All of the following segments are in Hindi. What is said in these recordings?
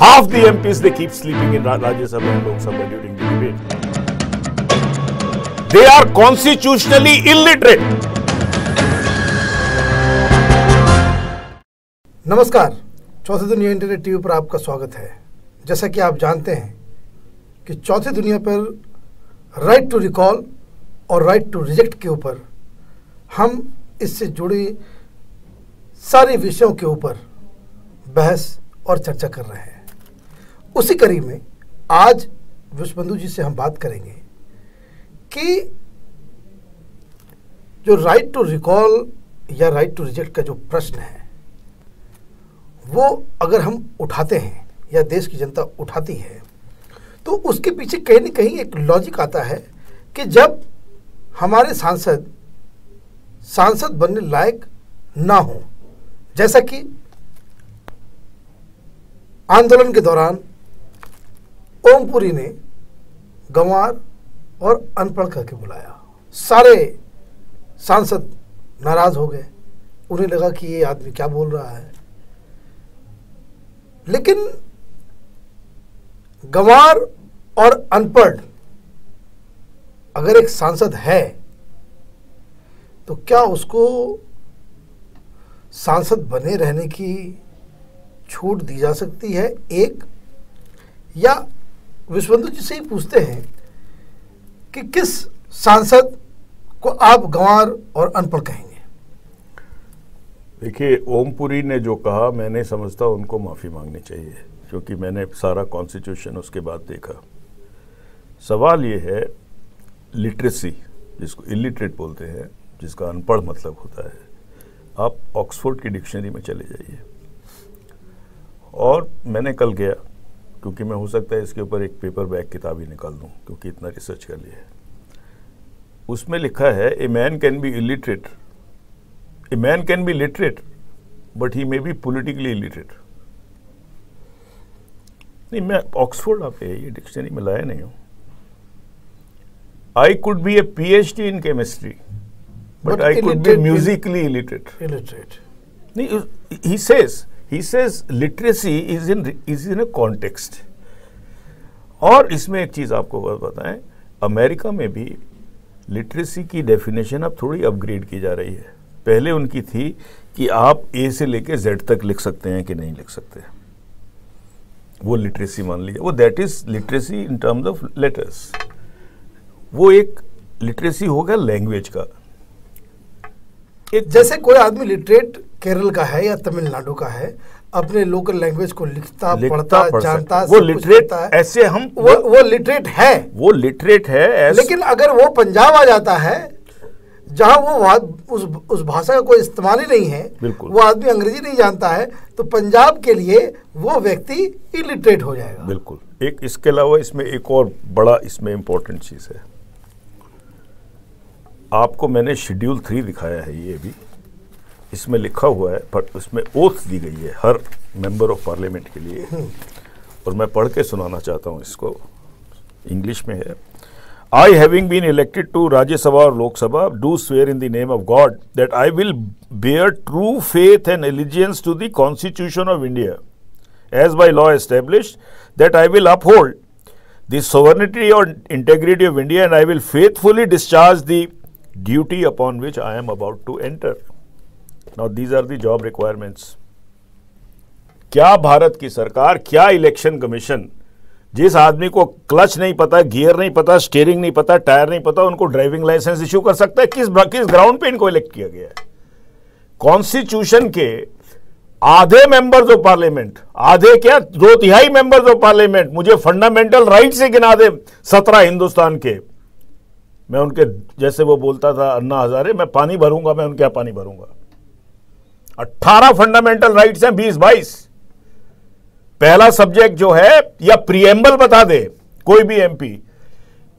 half the MPs they keep sleeping in Rajya Sabha and Lok Sabha during the debate. They are constitutionally illiterate. नमस्कार, चौथी दुनिया इंटरनेट टीवी पर आपका स्वागत है। जैसा कि आप जानते हैं कि चौथी दुनिया पर राइट टू रिकॉल और राइट टू रिजेक्ट के ऊपर हम इससे जुड़ी सारे विषयों के ऊपर बहस और चर्चा कर रहे हैं। उसी कड़ी में आज विश्वबंधु जी से हम बात करेंगे कि जो राइट टू रिकॉल या राइट टू रिजेक्ट का जो प्रश्न है वो अगर हम उठाते हैं या देश की जनता उठाती है तो उसके पीछे कहीं न कहीं एक लॉजिक आता है कि जब हमारे सांसद बनने लायक ना हो, जैसा कि आंदोलन के दौरान ओमपुरी ने गंवार और अनपढ़ करके बुलाया। सारे सांसद नाराज हो गए, उन्हें लगा कि ये आदमी क्या बोल रहा है। लेकिन गंवार और अनपढ़ अगर एक सांसद है तो क्या उसको सांसद बने रहने की छूट दी जा सकती है? एक या विश्वबंधु जी से ही पूछते हैं कि किस सांसद को आप गंवार और अनपढ़ कहेंगे? देखिए, ओमपुरी ने जो कहा, मैंने समझता उनको माफ़ी मांगनी चाहिए, क्योंकि मैंने सारा कॉन्स्टिट्यूशन उसके बाद देखा। सवाल ये है, लिटरेसी जिसको इलिटरेट बोलते हैं, जिसका अनपढ़ मतलब होता है, आप ऑक्सफोर्ड की डिक्शनरी में चले जाइए। और मैंने कल गया, क्योंकि मैं हो सकता है इसके ऊपर एक पेपर बैक किताब ही निकाल दूँ, क्योंकि इतना रिसर्च कर लिया है। उसमें लिखा है, a man can be illiterate, a man can be literate but he may be politically illiterate. नहीं, मैं ऑक्सफोर्ड आप ये डिक्शनरी में लाया नहीं हूँ। I could be A PhD in chemistry but I could be musically illiterate. He says literacy is in a context. और इसमें एक चीज आपको बताएं, अमेरिका में भी लिटरेसी की डेफिनेशन अब थोड़ी अपग्रेड की जा रही है। पहले उनकी थी कि आप A से लेके Z तक लिख सकते हैं कि नहीं लिख सकते, वो लिटरेसी मान लीजिए, वो that is literacy in terms of letters. वो एक लिटरेसी होगा लैंग्वेज का। जैसे कोई आदमी लिटरेट केरल का है या तमिलनाडु का है, अपने लोकल लैंग्वेज को लिखता पढ़ता जानता, वो लिटरेट ऐसे हम वो लिटरेट है, वो लिटरेट है। लेकिन अगर वो पंजाब आ जाता है जहां वो उस भाषा का कोई इस्तेमाल ही नहीं है, वो आदमी अंग्रेजी नहीं जानता है, तो पंजाब के लिए वो व्यक्ति इलिटरेट हो जाएगा। बिल्कुल। एक इसके अलावा इसमें एक और बड़ा इसमें इंपॉर्टेंट चीज है, आपको मैंने शेड्यूल 3 दिखाया है, ये भी इसमें लिखा हुआ है, पर उसमें ओथ दी गई है हर मेंबर ऑफ पार्लियामेंट के लिए, और मैं पढ़ के सुनाना चाहता हूँ इसको। इंग्लिश में है, I having been elected to Rajya Sabha और Lok Sabha do swear in the name of God that I will bear true faith and allegiance to the Constitution of India as by law established, that I will uphold the sovereignty और integrity of India and I will faithfully discharge the duty upon which I am about to enter. Now these are the job requirements. क्या भारत की सरकार, क्या इलेक्शन कमीशन, जिस आदमी को क्लच नहीं पता, गियर नहीं पता, स्टीयरिंग नहीं पता, टायर नहीं पता, उनको ड्राइविंग लाइसेंस इश्यू कर सकता है? किस ग्राउंड पे इनको इलेक्ट किया गया है? कॉन्स्टिट्यूशन के आधे मेंबर्स ऑफ पार्लियामेंट, आधे क्या 2/3 मेंबर्स ऑफ पार्लियामेंट मुझे फंडामेंटल राइट से गिना दे 17 हिंदुस्तान के। मैं उनके, जैसे वो बोलता था अन्ना हजारे, मैं पानी भरूंगा, मैं उनके यहाँ पानी भरूंगा। 18 फंडामेंटल राइट्स हैं, 20-22। पहला सब्जेक्ट जो है, या प्रीएम्बल बता दे कोई भी MP,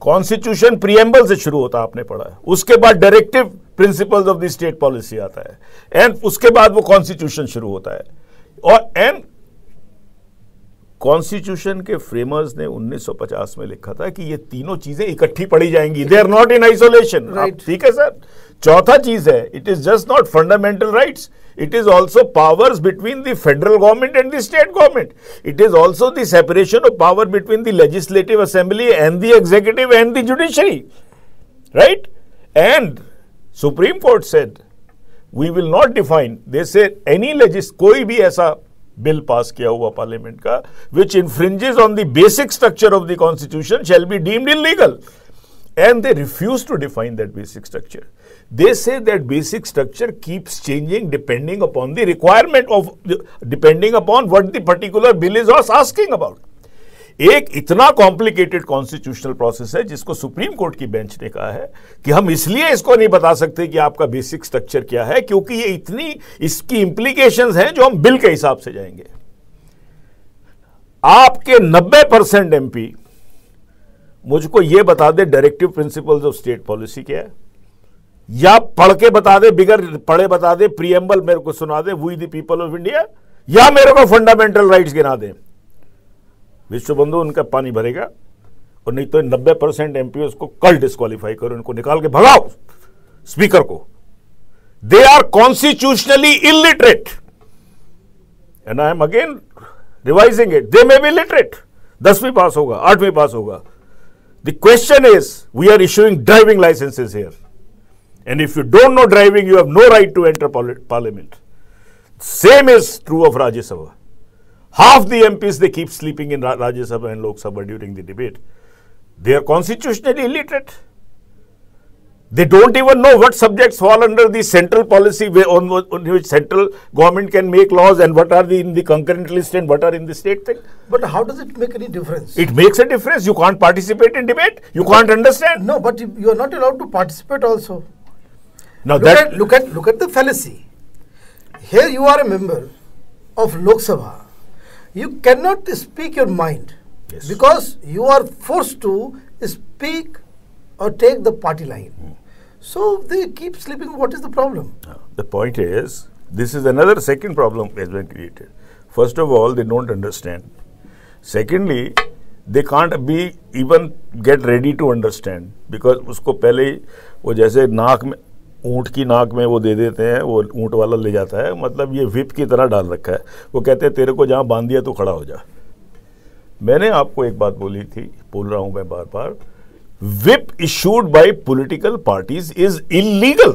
कॉन्स्टिट्यूशन प्रीएम्बल से शुरू होता है, आपने पढ़ा है। उसके बाद directive principles of the state policy आता है, एंड उसके बाद वो कॉन्स्टिट्यूशन शुरू होता है। और एंड कॉन्स्टिट्यूशन के फ्रेमर्स ने 1950 में लिखा था कि ये तीनों चीजें इकट्ठी पढ़ी जाएंगी, they are not in isolation. ठीक है सर। चौथा चीज है, it is just not fundamental rights, it is also powers between the federal government and the state government. It is also the separation of power between the legislative assembly and the executive and the judiciary, right? And Supreme Court said we will not define, they say any कोई भी ऐसा बिल पास किया हुआ पार्लियामेंट का which infringes on the basic structure of the constitution shall be deemed illegal. And they refuse to define that basic structure. They say that basic structure keeps changing depending upon the requirement of, depending upon what the particular bill is asking about. एक इतना कॉम्प्लिकेटेड कॉन्स्टिट्यूशनल प्रोसेस है जिसको सुप्रीम कोर्ट की बेंच ने कहा है कि हम इसलिए इसको नहीं बता सकते कि आपका बेसिक स्ट्रक्चर क्या है, क्योंकि ये इतनी इसकी इंप्लीकेशंस हैं जो हम बिल के हिसाब से जाएंगे। आपके 90% एमपी मुझको ये बता दे directive principles of state policy क्या है, या पढ़ के बता दे, बिगर पढ़े बता दे, प्रीएम्बल मेरे को सुना दे, we the people of India, या मेरे को फंडामेंटल राइट्स गिना दे। विश्व बंधु उनका पानी भरेगा, और नहीं तो 90% एमपी उसको कल डिस्क्वालीफाई करो, इनको निकाल के भगाओ स्पीकर को। They are constitutionally illiterate and I am again revising it, they may be literate, 10वीं पास होगा, 8वीं पास होगा। The question is, we are issuing driving licenses here. And if you don't know driving, you have no right to enter parliament. Same is true of Rajya Sabha. Half the MPs, they keep sleeping in Rajya Sabha and Lok Sabha during the debate. They are constitutionally illiterate. They don't even know what subjects fall under the central policy on which central government can make laws, and what are in the concurrent list and what are in the state thing. But how does it make any difference? It makes a difference. You can't participate in debate. You can't understand. No, but you are not allowed to participate also. Now look at the fallacy. Here you are a member of Lok Sabha. You cannot speak your mind. Yes. Because you are forced to speak or take the party line. So they keep sleeping. What is the problem? The point is, this is another second problem has been created. First of all, they don't understand. Secondly, they can't be even get ready to understand, because उसको पहले ही वो जैसे नाक में, ऊँट की नाक में वो दे देते हैं, वो ऊँट वाला ले जाता है, मतलब ये व्हिप की तरह डाल रखा है। वो कहते हैं तेरे को जहाँ बांध दिया तो खड़ा हो जा। मैंने आपको एक बात बोली थी, बोल रहा हूँ मैं बार बार, whip issued by political parties is illegal.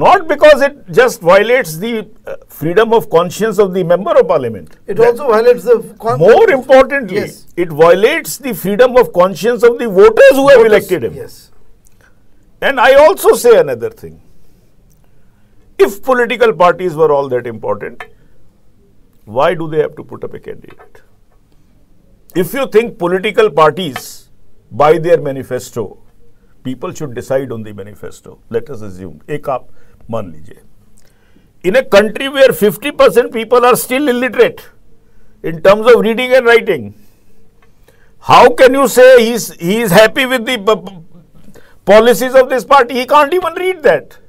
Not because it just violates the freedom of conscience of the member of parliament. It also violates the... More importantly, yes, it violates the freedom of conscience of the voters who have elected him. Yes. And I also say another thing. If political parties were all that important, why do they have to put up a candidate? If you think political parties, by their manifesto, people should decide on the manifesto. Let us assume, एक आप मान लीजिए, in a country where 50% people are still illiterate in terms of reading and writing, how can you say he is happy with the policies of this party? He can't even read that.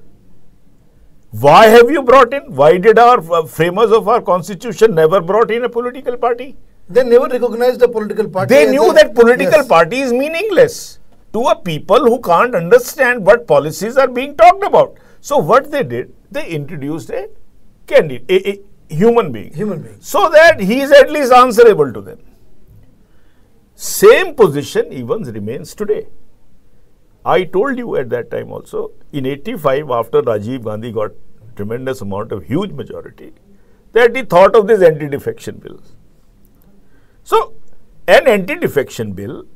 Why have you brought in? Why did our framers of our constitution never brought in a political party? They never recognized a political party. They knew that political party is meaningless to a people who can't understand what policies are being talked about. So what they did, they introduced a candidate, a human being. So that he is at least answerable to them. Same position even remains today. I told you at that time also, in 85, after Rajiv Gandhi got tremendous amount of huge majority, that he thought of this anti-defection bill. So, an anti-defection bill,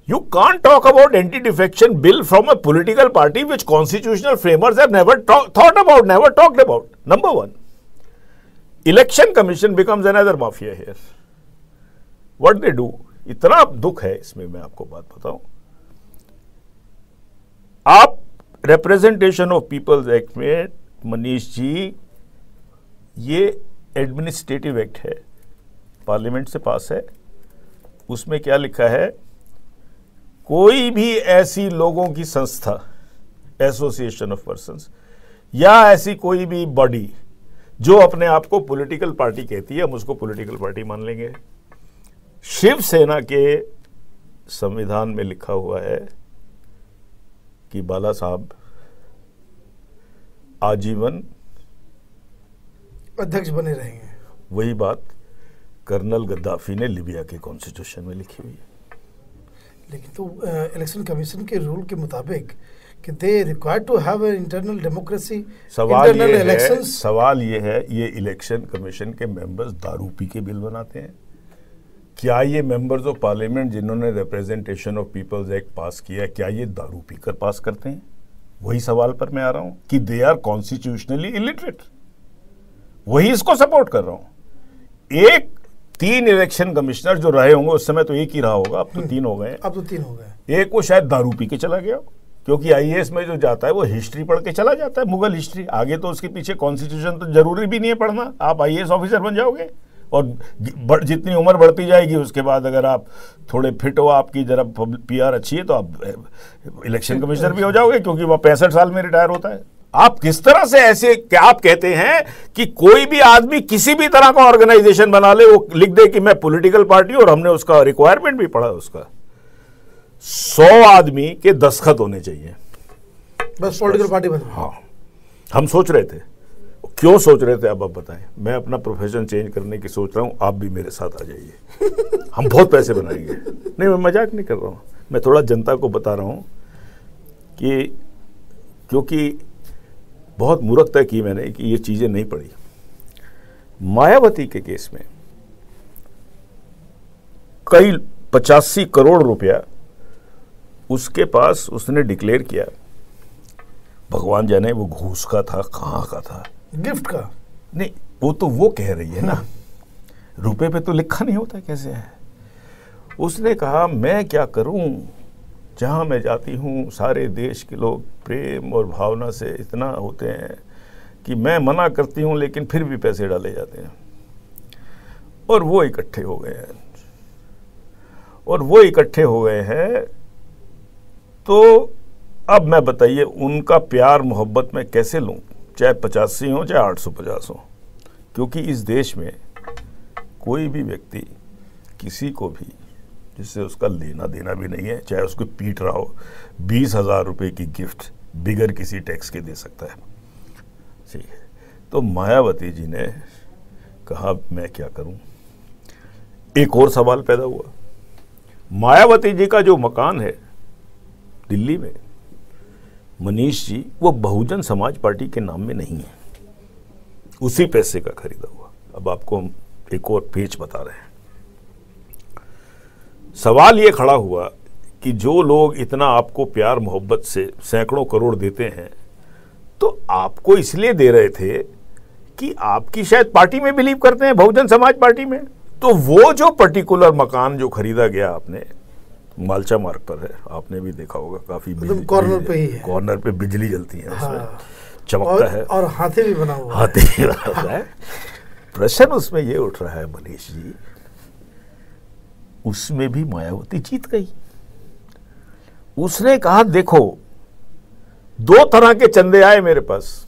you can't talk about anti-defection bill from a political party which constitutional framers have never thought about, never talked about. Number one, election commission becomes another mafia here. What they do, इतना दुख है इसमें, मैं आपको बात बताऊं, आप रिप्रेजेंटेशन ऑफ पीपल्स एक्ट में, मनीष जी, ये एडमिनिस्ट्रेटिव एक्ट है, पार्लियामेंट से पास है। उसमें क्या लिखा है, कोई भी ऐसी लोगों की संस्था, एसोसिएशन ऑफ पर्संस, या ऐसी कोई भी बॉडी जो अपने आप को पॉलिटिकल पार्टी कहती है, हम उसको पॉलिटिकल पार्टी मान लेंगे। शिवसेना के संविधान में लिखा हुआ है कि बाला साहब आजीवन अध्यक्ष बने रहेंगे। वही बात कर्नल गद्दाफी ने लिबिया के कॉन्स्टिट्यूशन में लिखी हुई है। लेकिन तो इलेक्शन कमीशन के रूल के मुताबिक कि they require to have internal democracy, internal elections. सवाल ये है, ये इलेक्शन कमीशन के मेंबर्स दारू पी के बिल बनाते हैं? क्या ये मेंबर्स ऑफ पार्लियामेंट जिन्होंने representation of peoples act pass किया है, क्या ये दारू पीकर पास करते हैं? वही सवाल पर मैं आ रहा हूं कि दे आर कॉन्स्टिट्यूशनली इलिटरेट। वही इसको सपोर्ट कर रहा हूं। एक 3 इलेक्शन कमिश्नर जो रहे होंगे, उस समय तो एक ही रहा होगा, अब तो 3 हो गए। अब तो 3 हो गए। एक वो शायद दारू पी के चला गया, क्योंकि आईएएस में जो जाता है वो हिस्ट्री पढ़ के चला जाता है, मुगल हिस्ट्री। आगे तो उसके पीछे कॉन्स्टिट्यूशन तो जरूरी भी नहीं है पढ़ना, आप आईएएस ऑफिसर बन जाओगे। और जितनी उम्र बढ़ती जाएगी उसके बाद अगर आप थोड़े फिट हो, आपकी जरा पीआर अच्छी है, तो आप इलेक्शन कमिश्नर भी हो जाओगे, क्योंकि वह 65 साल में रिटायर होता है। आप किस तरह से ऐसे, क्या आप कहते हैं कि कोई भी आदमी किसी भी तरह का ऑर्गेनाइजेशन बना ले, वो लिख दे कि मैं पॉलिटिकल पार्टी, और हमने उसका रिक्वायरमेंट भी पढ़ा, उसका 100 आदमी के दस्तखत होने चाहिए, बस पॉलिटिकल पार्टी बन। हाँ, हम सोच रहे थे। क्यों सोच रहे थे अब आप बताएं? मैं अपना प्रोफेशन चेंज करने की सोच रहा हूं, आप भी मेरे साथ आ जाइए। हम बहुत पैसे बनाएंगे। नहीं, मैं मजाक नहीं कर रहा हूं, मैं थोड़ा जनता को बता रहा हूं कि क्योंकि बहुत मूर्खता की मैंने कि ये चीजें नहीं पढ़ी। मायावती के केस में कई 85 करोड़ रुपया उसके पास उसने डिक्लेयर किया। भगवान जाने वो घूस का था, कहां का था, गिफ्ट का नहीं, वो तो वो कह रही है ना, रुपए पे तो लिखा नहीं होता कैसे है। उसने कहा मैं क्या करूं, जहां मैं जाती हूं सारे देश के लोग प्रेम और भावना से इतना होते हैं कि मैं मना करती हूं लेकिन फिर भी पैसे डाले जाते हैं। और वो इकट्ठे हो गए हैं, और वो इकट्ठे हो गए हैं। तो अब मैं बताइए उनका प्यार मोहब्बत मैं कैसे लूं, चाहे 85 हो चाहे 850 हो, क्योंकि इस देश में कोई भी व्यक्ति किसी को भी जिससे उसका लेना देना भी नहीं है, चाहे उसको पीट रहा हो, 20,000 रुपए की गिफ्ट बिगर किसी टैक्स के दे सकता है। ठीक है, तो मायावती जी ने कहा मैं क्या करूं। एक और सवाल पैदा हुआ, मायावती जी का जो मकान है दिल्ली में, मनीष जी, वो बहुजन समाज पार्टी के नाम में नहीं है, उसी पैसे का खरीदा हुआ। अब आपको हम एक और पेच बता रहे हैं। सवाल ये खड़ा हुआ कि जो लोग इतना आपको प्यार मोहब्बत से सैकड़ों करोड़ देते हैं, तो आपको इसलिए दे रहे थे कि आपकी शायद पार्टी में बिलीव करते हैं, बहुजन समाज पार्टी में। तो वो जो पर्टिकुलर मकान जो खरीदा गया आपने, मालचा मार्ग पर है, आपने भी देखा होगा, काफी कॉर्नर पे ही है, कॉर्नर पे बिजली जलती है, उसमें हाँ, चमकता है, और हाथी भी बना हुआ हाथी भी बना हुआ है। प्रश्न उसमें ये उठ रहा है मनीष जी, उसमें भी मायावती जीत गई। उसने कहा देखो 2 तरह के चंदे आए मेरे पास,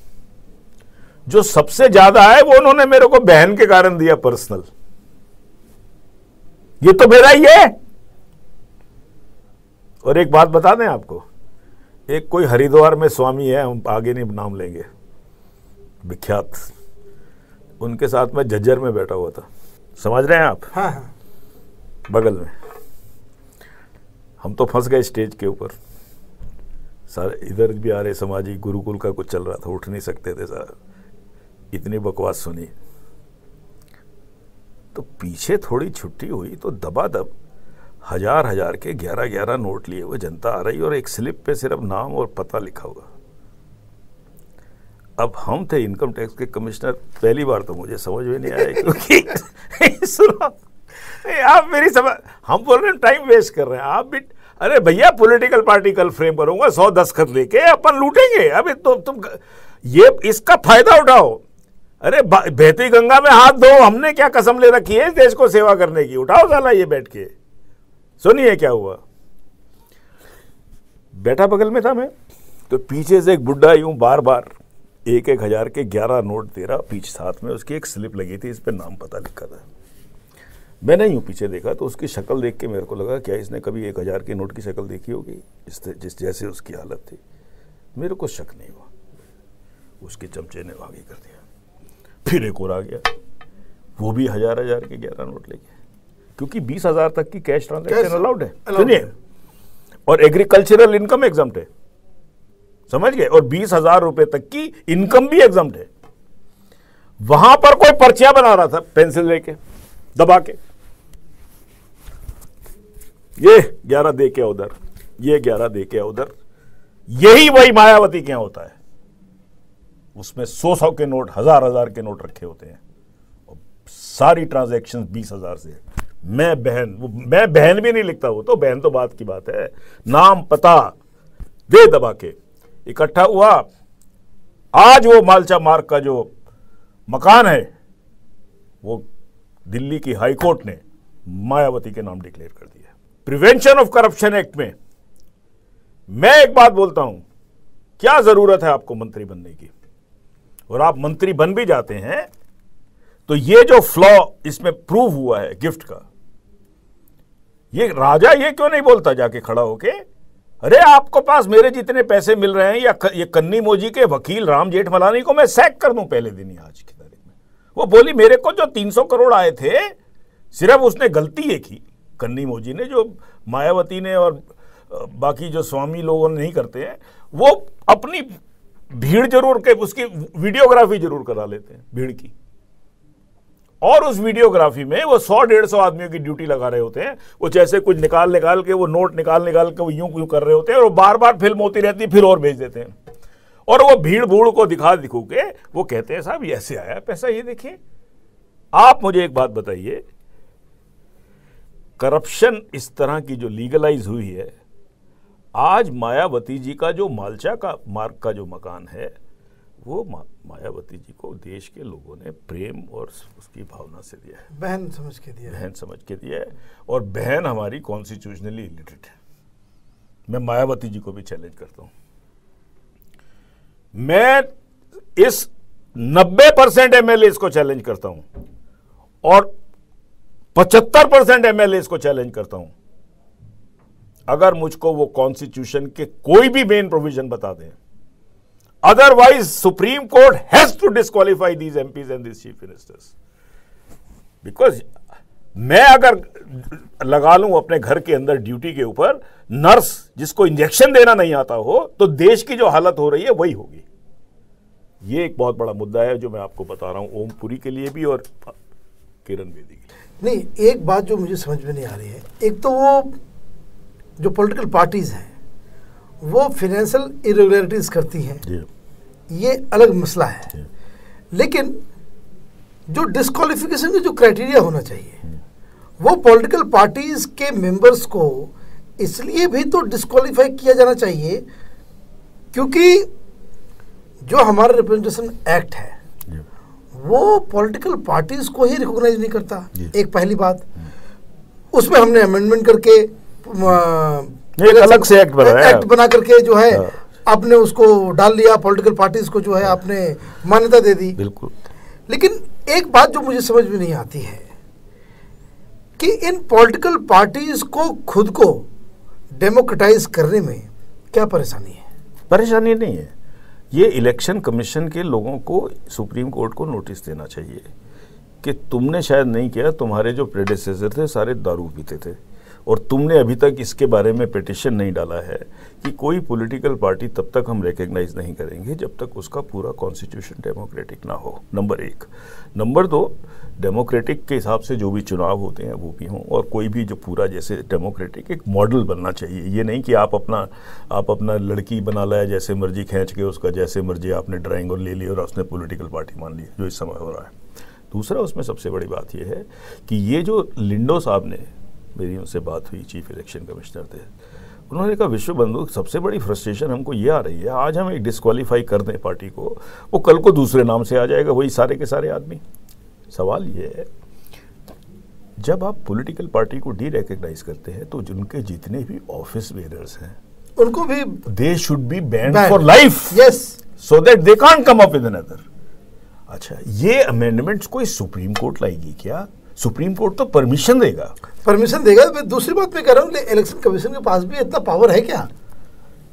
जो सबसे ज्यादा आए वो उन्होंने मेरे को बहन के कारण दिया पर्सनल, ये तो मेरा ही है। और एक बात बता दें आपको, एक कोई हरिद्वार में स्वामी है, हम आगे नहीं नाम लेंगे, विख्यात, उनके साथ में झज्जर में बैठा हुआ था, समझ रहे हैं आप? हाँ हाँ। बगल में हम तो फंस गए स्टेज के ऊपर, सारे इधर भी आ रहे समाजी गुरुकुल का कुछ चल रहा था, उठ नहीं सकते थे सर, इतनी बकवास सुनी। तो पीछे थोड़ी छुट्टी हुई तो दबादब 1000 के 11 नोट लिए हुए जनता आ रही, और एक स्लिप पे सिर्फ नाम और पता लिखा हुआ। अब हम थे इनकम टैक्स के कमिश्नर, पहली बार तो मुझे समझ में नहीं आया, क्योंकि सुनो आप मेरी समझ, हम बोल रहे हैं टाइम वेस्ट कर रहे हैं, आप भी अरे भैया पॉलिटिकल पार्टी कल फ्रेम करूंगा, 100 दस्तखत लेके अपन लूटेंगे। अभी तो तुम ये इसका फायदा उठाओ। अरे बहती गंगा में हाथ धो, हमने क्या कसम ले रखी है देश को सेवा करने की, उठाओ साला ये बैठ के। सुनिए क्या हुआ, बैठा बगल में था मैं, तो पीछे से एक बुड्ढा यूं बार बार एक हजार के 11 नोट दे रहा, पीछे साथ में उसकी एक स्लिप लगी थी, इस पे नाम पता लिखा था। मैंने यूं पीछे देखा तो उसकी शक्ल देख के मेरे को लगा क्या इसने कभी 1000 के नोट की शक्ल देखी होगी, जिस जैसे उसकी हालत थी। मेरे को शक नहीं हुआ, उसके चमचे ने आगे कर दिया। फिर एक और आ गया, वो भी 1000 के 11 नोट लेके, क्योंकि 20,000 तक की कैश ट्रांजैक्शन अलाउड है, सुनिए, और एग्रीकल्चरल इनकम एग्जम्प्ट है, समझ गए, और 20,000 रुपए तक की इनकम भी एग्जम्प्ट है। वहां पर कोई पर्चियां बना रहा था पेंसिल लेके दबा के, ये 11 दे के उधर, ये 11 दे के उधर। यही वही मायावती के यहां होता है, उसमें 100-100 के नोट, 1000-1000 के नोट रखे होते हैं, और सारी ट्रांजैक्शन 20,000 से। मैं बहन भी नहीं लिखता, वो तो बहन तो बात की बात है, नाम पता दे दबा के इकट्ठा हुआ। आज वो मालचा मार्ग का जो मकान है वो दिल्ली की हाई कोर्ट ने मायावती के नाम डिक्लेयर कर दिया। प्रिवेंशन ऑफ करप्शन एक्ट में मैं एक बात बोलता हूं, क्या जरूरत है आपको मंत्री बनने की, और आप मंत्री बन भी जाते हैं तो ये जो फ्लॉ इसमें प्रूव हुआ है गिफ्ट का, ये राजा ये क्यों नहीं बोलता जाके खड़ा होके, अरे आपको पास मेरे जितने पैसे मिल रहे हैं, या ये कन्नी मोजी के वकील राम जेठमलानी को मैं सैक कर दूं पहले दिन ही, आज की तारीख में। वो बोली मेरे को जो 300 करोड़ आए थे, सिर्फ उसने गलती एक की, कन्नी मोजी ने, जो मायावती ने और बाकी जो स्वामी लोगों ने नहीं करते हैं, वो अपनी भीड़ जरूर के उसकी वीडियोग्राफी जरूर करा लेते हैं भीड़ की, और उस वीडियोग्राफी में वो 100-150 आदमियों की ड्यूटी लगा रहे होते हैं। वो जैसे कुछ निकाल के वो नोट निकाल के वो यूं कर रहे होते हैं, और बार बार फिल्म होती रहती है, फिर और भेज देते हैं, और वो भीड़ भूड़ को दिखू के वो कहते हैं साहब ये ऐसे आया पैसा, ये देखिए। आप मुझे एक बात बताइए, करप्शन इस तरह की जो लीगलाइज हुई है, आज मायावती जी का जो मालचा का मार्ग का जो मकान है, वो मायावती जी को देश के लोगों ने प्रेम और उसकी भावना से दिया है, बहन समझ के दिया है, बहन समझ के दिया है, और बहन हमारी कॉन्स्टिट्यूशनली इलिटरेट है। मैं मायावती जी को भी चैलेंज करता हूं, मैं इस 90% एमएलए को चैलेंज करता हूं, और 75% एमएलए को चैलेंज करता हूं, अगर मुझको वो कॉन्स्टिट्यूशन के कोई भी मेन प्रोविजन बता दें, otherwise supreme court has to disqualify these MPs and these chief ministers. Because मैं अगर लगा लूं अपने घर के अंदर ड्यूटी के ऊपर नर्स जिसको इंजेक्शन देना नहीं आता हो, तो देश की जो हालत हो रही है वही होगी। ये एक बहुत बड़ा मुद्दा है जो मैं आपको बता रहा हूं, ओमपुरी के लिए भी और किरण बेदी के लिए। नहीं, एक बात जो मुझे समझ में नहीं आ रही है, एक तो वो जो पॉलिटिकल पार्टीज हैं वो फाइनेंशियल इरेगुलरिटीज करती हैं, ये अलग मसला है, लेकिन जो डिस्क्वालिफिकेशन का जो क्राइटेरिया होना चाहिए, वो पॉलिटिकल पार्टीज के मेंबर्स को इसलिए भी तो डिस्क्वालीफाई किया जाना चाहिए क्योंकि जो हमारा रिप्रेजेंटेशन एक्ट है वो पॉलिटिकल पार्टीज को ही रिकॉग्नाइज नहीं करता। एक पहली बात, उसमें हमने अमेंडमेंट करके एक अलग से एक्ट बना करके जो है आपने उसको डाल लिया, पॉलिटिकल पार्टीज को जो है आपने मान्यता दे दी। बिल्कुल। लेकिन एक बात जो मुझे समझ में नहीं आती है कि इन पॉलिटिकल पार्टीज को खुद को डेमोक्रेटाइज करने में क्या परेशानी है? परेशानी नहीं है, ये इलेक्शन कमीशन के लोगों को सुप्रीम कोर्ट को नोटिस देना चाहिए कि तुमने शायद नहीं किया, तुम्हारे जो प्रेडेसेसर थे सारे दारू पीते थे, और तुमने अभी तक इसके बारे में पिटीशन नहीं डाला है कि कोई पॉलिटिकल पार्टी तब तक हम रिकॉग्नाइज नहीं करेंगे जब तक उसका पूरा कॉन्स्टिट्यूशन डेमोक्रेटिक ना हो, नंबर 1। नंबर 2, डेमोक्रेटिक के हिसाब से जो भी चुनाव होते हैं वो भी हों, और कोई भी जो पूरा जैसे डेमोक्रेटिक एक मॉडल बनना चाहिए। ये नहीं कि आप अपना लड़की बना लाया जैसे मर्जी खींच के उसका जैसे मर्जी आपने ड्राइंग और ले ली और उसने पॉलिटिकल पार्टी मान ली, जो इस समय हो रहा है। दूसरा, उसमें सबसे बड़ी बात यह है कि ये जो लिंडो साहब ने, मेरी उनसे बात हुई, चीफ इलेक्शन कमिश्नर थे, उन्होंने कहा विश्व बंधु सबसे बड़ी फ्रस्ट्रेशन हमको ये आ रही है, आज हम एक डिस्क्वालीफाई कर दें पार्टी को, वो कल को दूसरे नाम से आ जाएगा वही सारे के सारे आदमी। सवाल ये है, जब आप पॉलिटिकल पार्टी को डी रिकॉग्नाइज करते हैं तो जिनके जितने भी ऑफिस बेयरर्स हैं उनको भी they should be band for life. Yes, so that they can't come up with another. अच्छा, ये अमेंडमेंट्स कोई सुप्रीम कोर्ट लाएगी क्या? सुप्रीम कोर्ट तो परमिशन देगा। परमिशन देगा। दूसरी बात मैं कह रहा हूँ, इलेक्शन कमीशन के पास भी इतना पावर है क्या?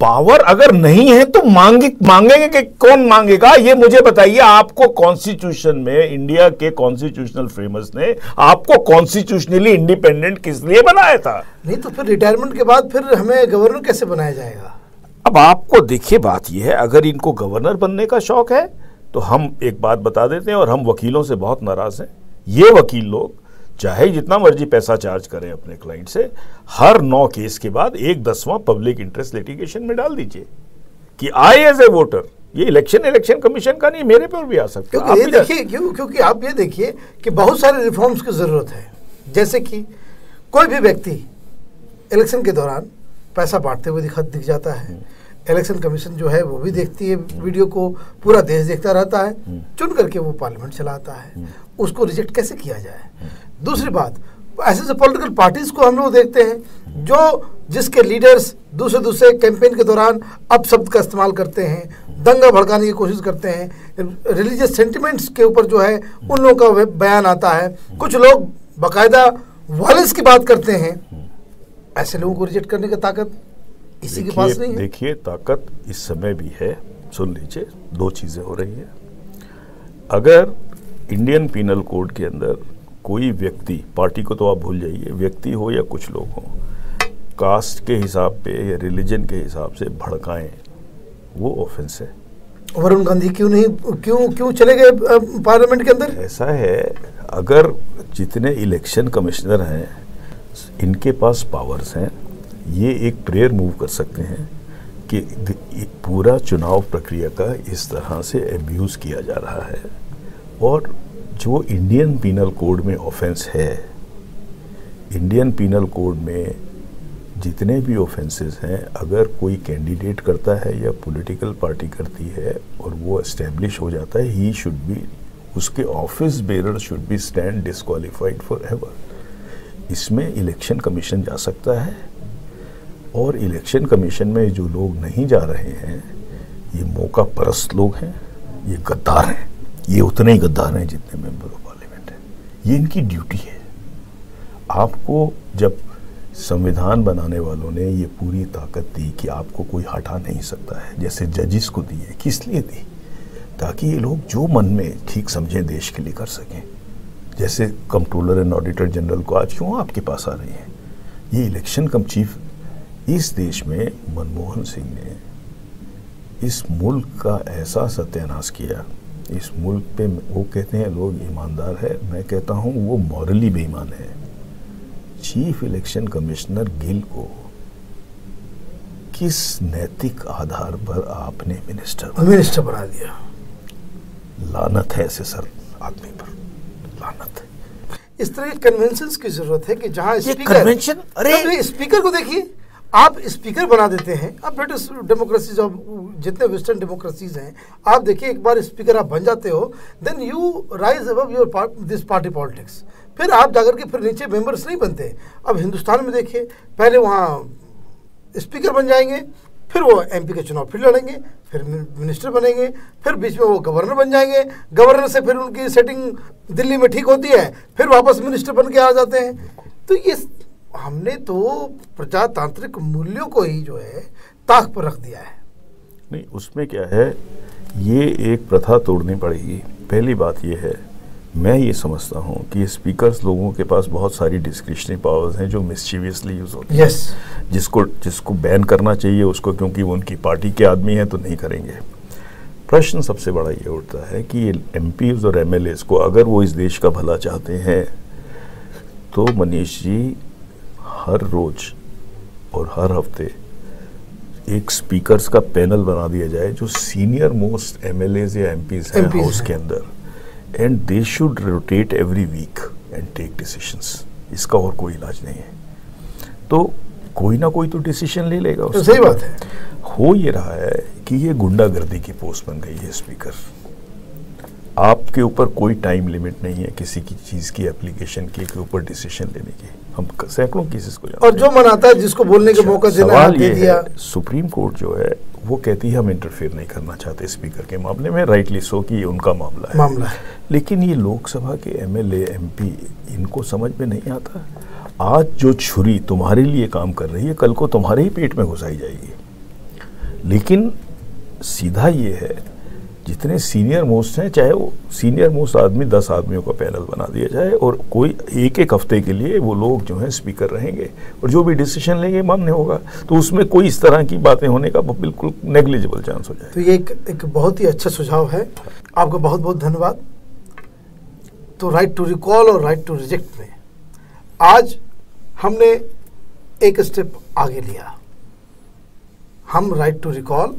पावर अगर नहीं है तो मांगेंगे कि कौन मांगेगा? ये मुझे बताइए। आपको कॉन्स्टिट्यूशन में, इंडिया के कॉन्स्टिट्यूशनल फ्रेमर्स ने आपको कॉन्स्टिट्यूशनली इंडिपेंडेंट किस लिए बनाया था? नहीं तो फिर रिटायरमेंट के बाद फिर हमें गवर्नर कैसे बनाया जाएगा? अब आपको देखिए, बात यह है, अगर इनको गवर्नर बनने का शौक है तो हम एक बात बता देते हैं, और हम वकीलों से बहुत नाराज हैं। ये वकील लोग चाहे जितना मर्जी पैसा चार्ज करें अपने क्लाइंट से, हर 9 केस के बाद 1/10वां पब्लिक इंटरेस्ट लिटिगेशन में डाल दीजिए कि आई एज ए वोटर, ये इलेक्शन कमीशन का नहीं, मेरे पर भी आ सकता है। ये देखिए, क्योंकि आप ये देखिए कि बहुत सारे रिफॉर्म्स की जरूरत है। जैसे कि कोई भी व्यक्ति इलेक्शन के दौरान पैसा बांटते हुए दिख जाता है, इलेक्शन कमीशन जो है वो भी देखती है वीडियो को, पूरा देश देखता रहता है, चुन करके वो पार्लियामेंट चलाता है। उसको रिजेक्ट कैसे किया जाए? दूसरी बात, ऐसे पॉलिटिकल पार्टीज को हम लोग देखते हैं जो जिसके लीडर्स दूसरे कैंपेन के दौरान अपशब्द का इस्तेमाल करते हैं, दंगा भड़काने की कोशिश करते हैं, रिलीजियस सेंटिमेंट्स के ऊपर जो है उन लोगों का बयान आता है, कुछ लोग बाकायदा वायलेंस की बात करते हैं। ऐसे लोगों को रिजेक्ट करने की ताकत इसी के पास नहीं है। देखिए, ताकत इस समय भी है। सुन लीजिए, 2 चीजें हो रही है। अगर इंडियन पीनल कोड के अंदर कोई व्यक्ति, पार्टी को तो आप भूल जाइए, व्यक्ति हो या कुछ लोग हों, कास्ट के हिसाब पे या रिलीजन के हिसाब से भड़काएं, वो ऑफेंस है। वरुण गांधी क्यों चले गए पार्लियामेंट के अंदर? ऐसा है, अगर जितने इलेक्शन कमिश्नर हैं इनके पास पावर्स हैं, ये एक प्रेयर मूव कर सकते हैं कि पूरा चुनाव प्रक्रिया का इस तरह से एब्यूज़ किया जा रहा है, और जो इंडियन पीनल कोड में ऑफेंस है, इंडियन पीनल कोड में जितने भी ऑफेंसेस हैं, अगर कोई कैंडिडेट करता है या पॉलिटिकल पार्टी करती है और वो एस्टेब्लिश हो जाता है, ही शुड बी, उसके office bearer should be stand disqualified for ever. इसमें इलेक्शन कमीशन जा सकता है, और इलेक्शन कमीशन में जो लोग नहीं जा रहे हैं, ये मौका परस्त लोग हैं, ये गद्दार हैं, ये उतने ही गद्दार हैं जितने मेंबर ऑफ पार्लियामेंट हैं। ये इनकी ड्यूटी है। आपको जब संविधान बनाने वालों ने ये पूरी ताकत दी कि आपको कोई हटा नहीं सकता है, जैसे जजिस को दी है, किस लिए दी? ताकि ये लोग जो मन में ठीक समझें देश के लिए कर सकें। जैसे कंट्रोलर एंड ऑडिटर जनरल को आज क्यों आपके पास आ रही हैं? ये इलेक्शन कम चीफ, इस देश में मनमोहन सिंह ने इस मुल्क का ऐसा सत्यानाश किया। इस मुल्क पे वो कहते हैं लोग ईमानदार है, मैं कहता हूं वो मॉरली बेईमान है। चीफ इलेक्शन कमिश्नर गिल को किस नैतिक आधार पर आपने मिनिस्टर बना दिया? लानत है ऐसे सर आदमी पर, लानत है। इस तरह के कन्वेंशंस की जरूरत है कि जहां कन्वेंशन, अरे स्पीकर को देखिए, आप स्पीकर बना देते हैं। अब ब्रिटिश डेमोक्रेसीज और जितने वेस्टर्न डेमोक्रेसीज हैं, आप देखिए एक बार स्पीकर आप बन जाते हो, then you rise above your this party politics. फिर आप जाकर के फिर नीचे मेंबर्स नहीं बनते। अब हिंदुस्तान में देखिए, पहले वहाँ स्पीकर बन जाएंगे, फिर वो एमपी के चुनाव फिर लड़ेंगे, फिर मिनिस्टर बनेंगे, फिर बीच में वो गवर्नर बन जाएंगे, गवर्नर से फिर उनकी सेटिंग दिल्ली में ठीक होती है, फिर वापस मिनिस्टर बन के आ जाते हैं। तो ये हमने तो प्रजातांत्रिक मूल्यों को ही जो है ताक पर रख दिया है। नहीं, उसमें क्या है, ये एक प्रथा तोड़नी पड़ेगी। पहली बात ये है, मैं ये समझता हूँ कि स्पीकर्स लोगों के पास बहुत सारी डिस्क्रिशनरी पावर्स हैं जो मिस्चीवियसली यूज होती हैं। जिसको बैन करना चाहिए उसको, क्योंकि वो उनकी पार्टी के आदमी हैं तो नहीं करेंगे। प्रश्न सबसे बड़ा ये उठता है कि ये एमपीज और एमएलएस को अगर वो इस देश का भला चाहते हैं तो मनीष जी, हर रोज और हर हफ्ते एक स्पीकर्स का पैनल बना दिया जाए जो सीनियर मोस्ट एमएलएज या एमपीज हैं हाउस के अंदर, and they should rotate every week and take decisions. इसका और कोई इलाज नहीं है। तो कोई ना कोई तो डिसीजन ले लेगा। तो सही बात है। हो ये रहा है कि ये गुंडागर्दी की पोस्ट बन गई है स्पीकर। आपके ऊपर कोई टाइम लिमिट नहीं है किसी की चीज की एप्लीकेशन के ऊपर डिसीजन लेने की। हम सैकड़ों केसेस को जानते हैं। और जो मन आता है जिसको बोलने का मौका देना सवाल ये है, सुप्रीम कोर्ट जो है वो कहती है हम इंटरफेयर नहीं करना चाहते स्पीकर के मामले में, राइटली सो कि ये उनका मामला है। लेकिन ये लोकसभा के एमएलए एमपी इनको समझ में नहीं आता, आज जो छुरी तुम्हारे लिए काम कर रही है कल को तुम्हारे ही पेट में घुसाई जाएगी। लेकिन सीधा ये है, जितने सीनियर मोस्ट हैं, चाहे वो सीनियर मोस्ट आदमी 10 आदमियों का पैनल बना दिया जाए और कोई एक हफ्ते के लिए वो लोग जो हैं स्पीकर रहेंगे और जो भी डिसीजन लेंगे मान्य होगा, तो उसमें कोई इस तरह की बातें होने का बिल्कुल नेग्लिजिबल चांस हो जाए। तो ये एक बहुत ही अच्छा सुझाव है, आपका बहुत बहुत धन्यवाद। तो राइट टू रिकॉल और राइट टू रिजेक्ट में आज हमने एक स्टेप आगे लिया। हम right to recall,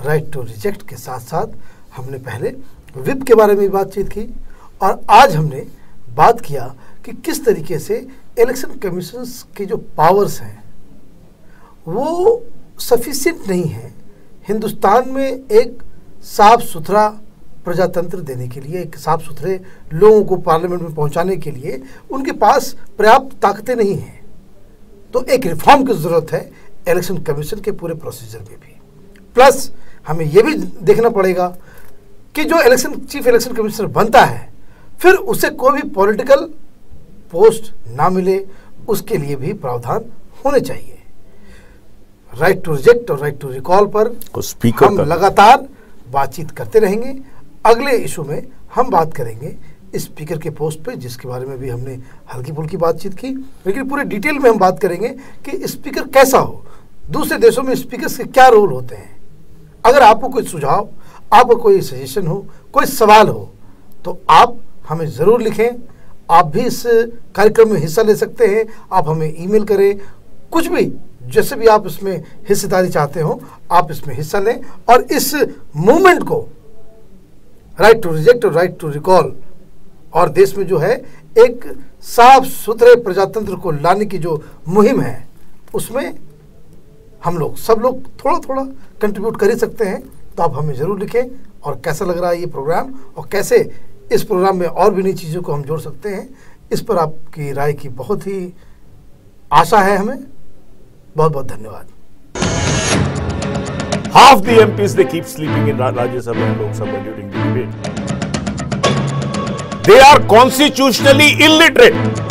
right to reject के साथ साथ हमने पहले विप के बारे में बातचीत की और आज हमने बात किया कि किस तरीके से इलेक्शन कमीशन के जो पावर्स हैं वो सफिशिएंट नहीं है हिंदुस्तान में एक साफ सुथरा प्रजातंत्र देने के लिए, एक साफ सुथरे लोगों को पार्लियामेंट में पहुंचाने के लिए उनके पास पर्याप्त ताकतें नहीं हैं। तो एक रिफॉर्म की ज़रूरत है इलेक्शन कमीशन के पूरे प्रोसीजर में भी। प्लस हमें यह भी देखना पड़ेगा कि जो चीफ इलेक्शन कमिश्नर बनता है फिर उसे कोई भी पॉलिटिकल पोस्ट ना मिले, उसके लिए भी प्रावधान होने चाहिए। राइट टू रिजेक्ट और राइट टू रिकॉल पर हम लगातार बातचीत करते रहेंगे। अगले इशू में हम बात करेंगे स्पीकर के पोस्ट पे, जिसके बारे में भी हमने हल्की फुल्की बातचीत की, लेकिन पूरे डिटेल में हम बात करेंगे कि स्पीकर कैसा हो, दूसरे देशों में स्पीकर के क्या रोल होते हैं। अगर आपको कोई सुझाव, आपको कोई सजेशन हो, कोई सवाल हो, तो आप हमें ज़रूर लिखें। आप भी इस कार्यक्रम में हिस्सा ले सकते हैं, आप हमें ईमेल करें, कुछ भी जैसे भी आप इसमें हिस्सेदारी चाहते हो आप इसमें हिस्सा लें और इस मूवमेंट को राइट टू रिजेक्ट और राइट टू रिकॉल और देश में जो है एक साफ सुथरे प्रजातंत्र को लाने की जो मुहिम है उसमें हम लोग सब लोग थोड़ा थोड़ा कंट्रीब्यूट कर ही सकते हैं। तो आप हमें ज़रूर लिखें और कैसा लग रहा है ये प्रोग्राम और कैसे इस प्रोग्राम में और भी नई चीज़ों को हम जोड़ सकते हैं, इस पर आपकी राय की बहुत ही आशा है हमें। बहुत बहुत धन्यवाद। Half the MPs they keep sleeping in Rajya Sabha and Lok Sabha during the debate. They are constitutionally illiterate.